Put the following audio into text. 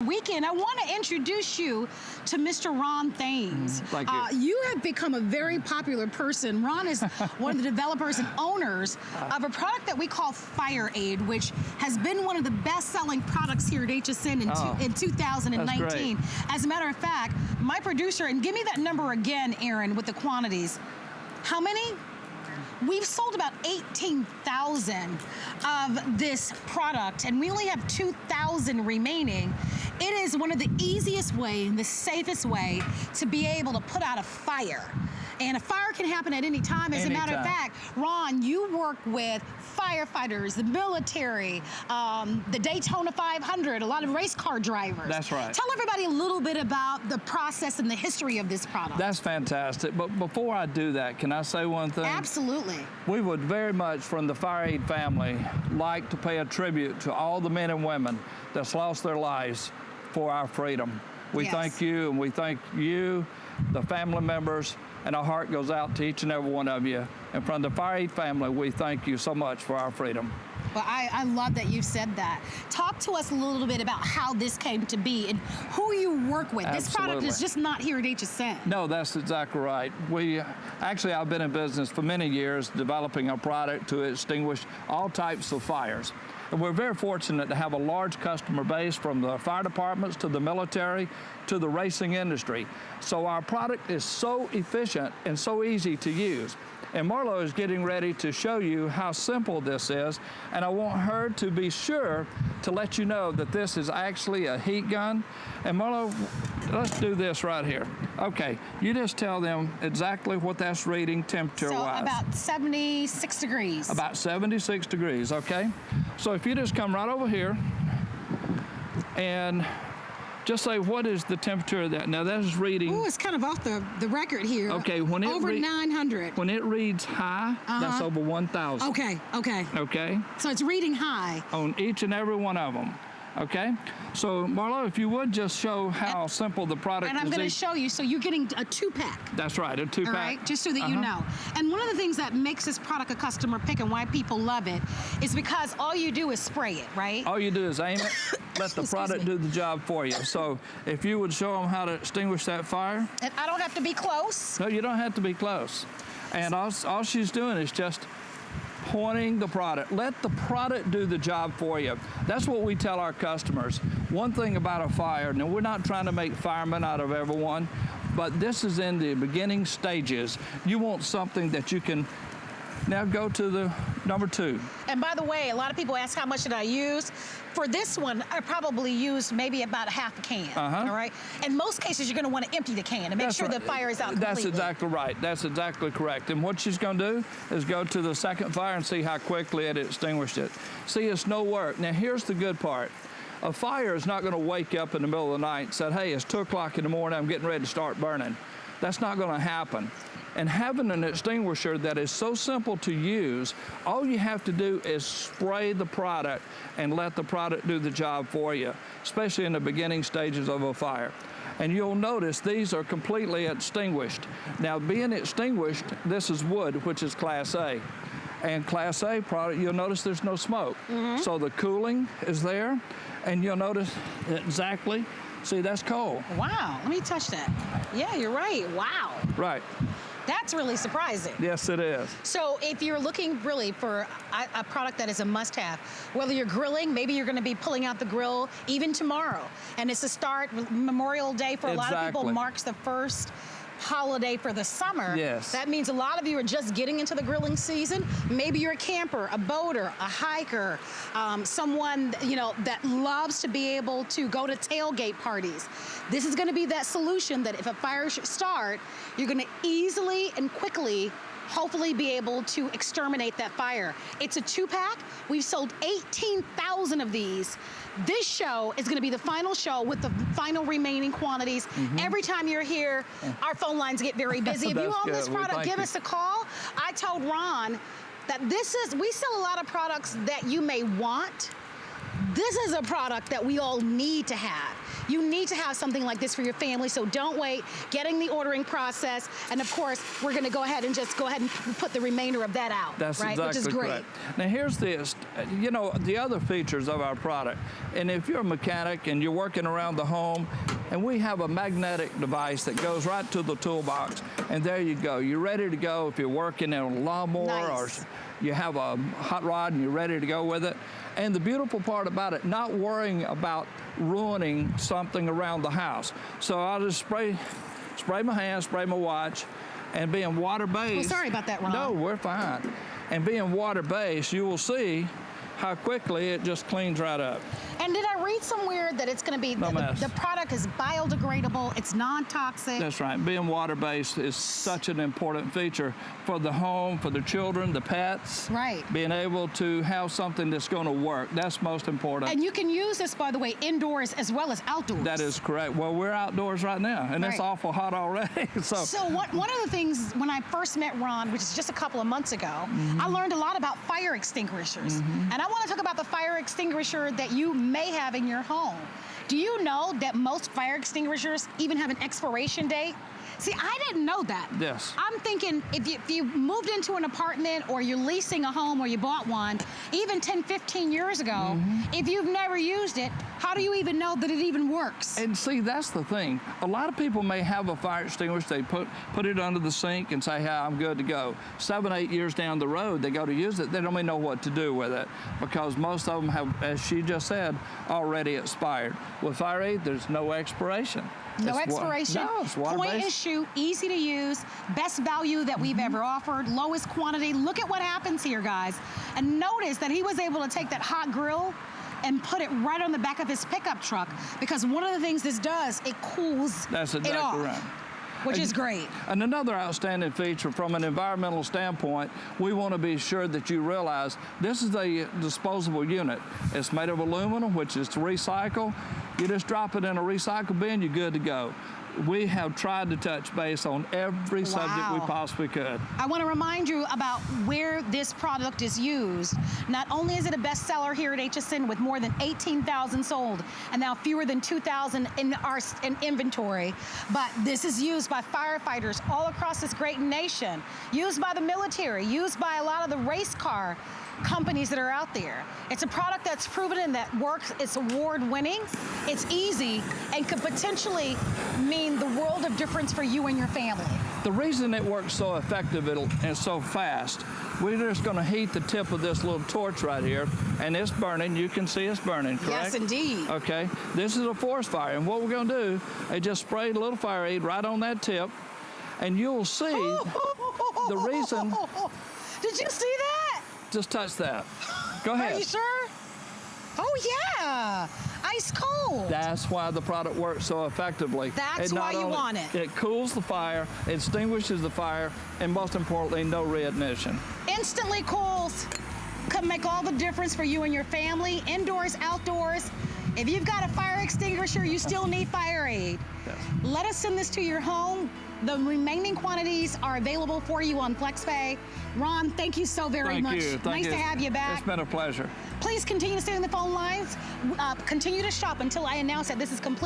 Weekend, I want to introduce you to Mr. Ron Thames. Thank you. You have become a very popular person. Ron is one of the developers and owners of a product that we call FireAde, which has been one of the best-selling products here at HSN in 2019. As a matter of fact, my producer, and give me that number again, Aaron, with the quantities. How many? We've sold about 18,000 of this product, and we only have 2,000 remaining. It is one of the easiest way and the safest way to be able to put out a fire. And a fire can happen at any time. As a matter of fact, Ron, you work with firefighters, the military, the Daytona 500, a lot of race car drivers. That's right. Tell everybody a little bit about the process and the history of this product. That's fantastic. But before I do that, can I say one thing? Absolutely. We would very much, from the FireAde family, like to pay a tribute to all the men and women that's lost their lives for our freedom. We thank you, and we thank you, the family members, and our heart goes out to each and every one of you. And from the FireAde family, we thank you so much for our freedom. Well, I love that you said that. Talk to us a little bit about how this came to be and who you work with. Absolutely. This product is just not here at HSN. No, that's exactly right. Actually, I've been in business for many years developing a product to extinguish all types of fires. And we're very fortunate to have a large customer base, from the fire departments to the military to the racing industry. So our product is so efficient and so easy to use. And Marlo is getting ready to show you how simple this is, and I want her to be sure to let you know that this is actually a heat gun. And Marlo, let's do this right here. Okay, you just tell them exactly what that's reading temperature-wise. So about 76 degrees. About 76 degrees, okay? So if you just come right over here and just say, what is the temperature of that? Now that is reading. Ooh, it's kind of off the record here. Okay, when it over 900. When it reads high, that's over 1,000. Okay, okay. Okay. So it's reading high. On each and every one of them. Okay? So Marlo, if you would just show how simple the product is. And I'm going to show you, so you're getting a 2-pack. That's right, a 2-pack. All right, just so that you know. And one of the things that makes this product a customer pick and why people love it is because all you do is spray it, right? All you do is aim it, let the product do the job for you. So if you would show them how to extinguish that fire. And I don't have to be close. No, you don't have to be close. And all she's doing is just pointing the product. Let the product do the job for you. That's what we tell our customers. One thing about a fire, now we're not trying to make firemen out of everyone, but this is in the beginning stages. You want something that you can. Now go to the number 2. And by the way, a lot of people ask how much did I use. For this one, I probably used maybe about half a can, all right? In most cases, you're gonna wanna empty the can and make sure the fire is out completely. That's exactly right, that's exactly correct. And what she's gonna do is go to the second fire and see how quickly it extinguished it. See, it's no work. Now here's the good part. A fire is not gonna wake up in the middle of the night and say, hey, it's 2 o'clock in the morning, I'm getting ready to start burning. That's not gonna happen. And having an extinguisher that is so simple to use, all you have to do is spray the product and let the product do the job for you, especially in the beginning stages of a fire. And you'll notice these are completely extinguished. Now, being extinguished, this is wood, which is Class A. And Class A product, you'll notice there's no smoke. So the cooling is there, and you'll notice exactly, see, that's cold. Wow, let me touch that. Yeah, you're right, wow. Right. That's really surprising. Yes, it is. So if you're looking really for a product that is a must-have, whether you're grilling, maybe you're going to be pulling out the grill even tomorrow, and it's a start, Memorial Day for a lot of people marks the first holiday for the summer. Yes. That means a lot of you are just getting into the grilling season. Maybe you're a camper, a boater, a hiker, someone that loves to be able to go to tailgate parties. This is going to be that solution that if a fire should start, you're going to easily and quickly hopefully be able to exterminate that fire. It's a 2-pack. We've sold 18,000 of these. This show is going to be the final show with the final remaining quantities. Every time you're here, our phone lines get very busy. If you own this product, give us a call. I told Ron that we sell a lot of products that you may want. This is a product that we all need to have. You need to have something like this for your family, so don't wait. Getting the ordering process, and of course, we're going to go ahead and put the remainder of that out. That's right? exactly Which is great. correct. Now here's this, you know, the other features of our product. And if you're a mechanic and you're working around the home, and we have a magnetic device that goes right to the toolbox, and there you go. You're ready to go if you're working in a lawnmower Nice. or you have a hot rod and you're ready to go with it. And the beautiful part about it, not worrying about ruining something around the house. So I'll just spray my hands, spray my watch, and being water-based. Well, sorry about that, Ron. No, we're fine. And being water-based, you will see how quickly it just cleans right up. And did I read somewhere that it's going to be, the product is biodegradable, it's non-toxic? That's right. Being water-based is such an important feature for the home, for the children, the pets. Right. Being able to have something that's going to work, that's most important. And you can use this, by the way, indoors as well as outdoors. That is correct. Well, we're outdoors right now, and it's awful hot already. So one of the things, when I first met Ron, which is just a couple of months ago, I learned a lot about fire extinguishers. And I want to talk about the fire extinguisher that you may have in your home. Do you know that most fire extinguishers even have an expiration date? See, I didn't know that. Yes. I'm thinking if you moved into an apartment or you're leasing a home or you bought one, even 10, 15 years ago, if you've never used it, how do you even know that it even works? And see, that's the thing. A lot of people may have a fire extinguisher, they put it under the sink and say, hey, I'm good to go. 7, 8 years down the road, they go to use it, they don't even know what to do with it because most of them have, as she just said, already expired. With FireAde, there's no expiration. No expiration, No, it's water-based. point and shoot, easy to use, best value that we've ever offered, lowest quantity. Look at what happens here, guys. And notice that he was able to take that hot grill and put it right on the back of his pickup truck because one of the things this does, it cools That's exactly it off, right. which is great. And another outstanding feature from an environmental standpoint, we want to be sure that you realize this is a disposable unit. It's made of aluminum, which is to recycle. You just drop it in a recycle bin, you're good to go. We have tried to touch base on every subject we possibly could. I want to remind you about where this product is used. Not only is it a bestseller here at HSN with more than 18,000 sold and now fewer than 2,000 in inventory, but this is used by firefighters all across this great nation, used by the military, used by a lot of the race car companies that are out there. It's a product that's proven and that works. It's award-winning, it's easy, and could potentially mean the world of difference for you and your family. The reason it works so effective and so fast, we're just going to heat the tip of this little torch right here, and it's burning. You can see it's burning, correct? Yes, indeed. Okay, this is a forest fire, and what we're going to do is just spray a little FireAde right on that tip, and you'll see the reason. Did you see that? Just touch that. Go ahead. Are you sure? Oh, yeah. Ice cold. That's why the product works so effectively. That's why you want it. It cools the fire, it extinguishes the fire, and most importantly, no reignition. Instantly cools. Could make all the difference for you and your family, indoors, outdoors. If you've got a fire extinguisher, you still need FireAde. Yes. Let us send this to your home. The remaining quantities are available for you on FlexPay. Ron, thank you so very much. Thank you. Nice to have you back. It's been a pleasure. Please continue to stay on the phone lines. Continue to shop until I announce that this is complete.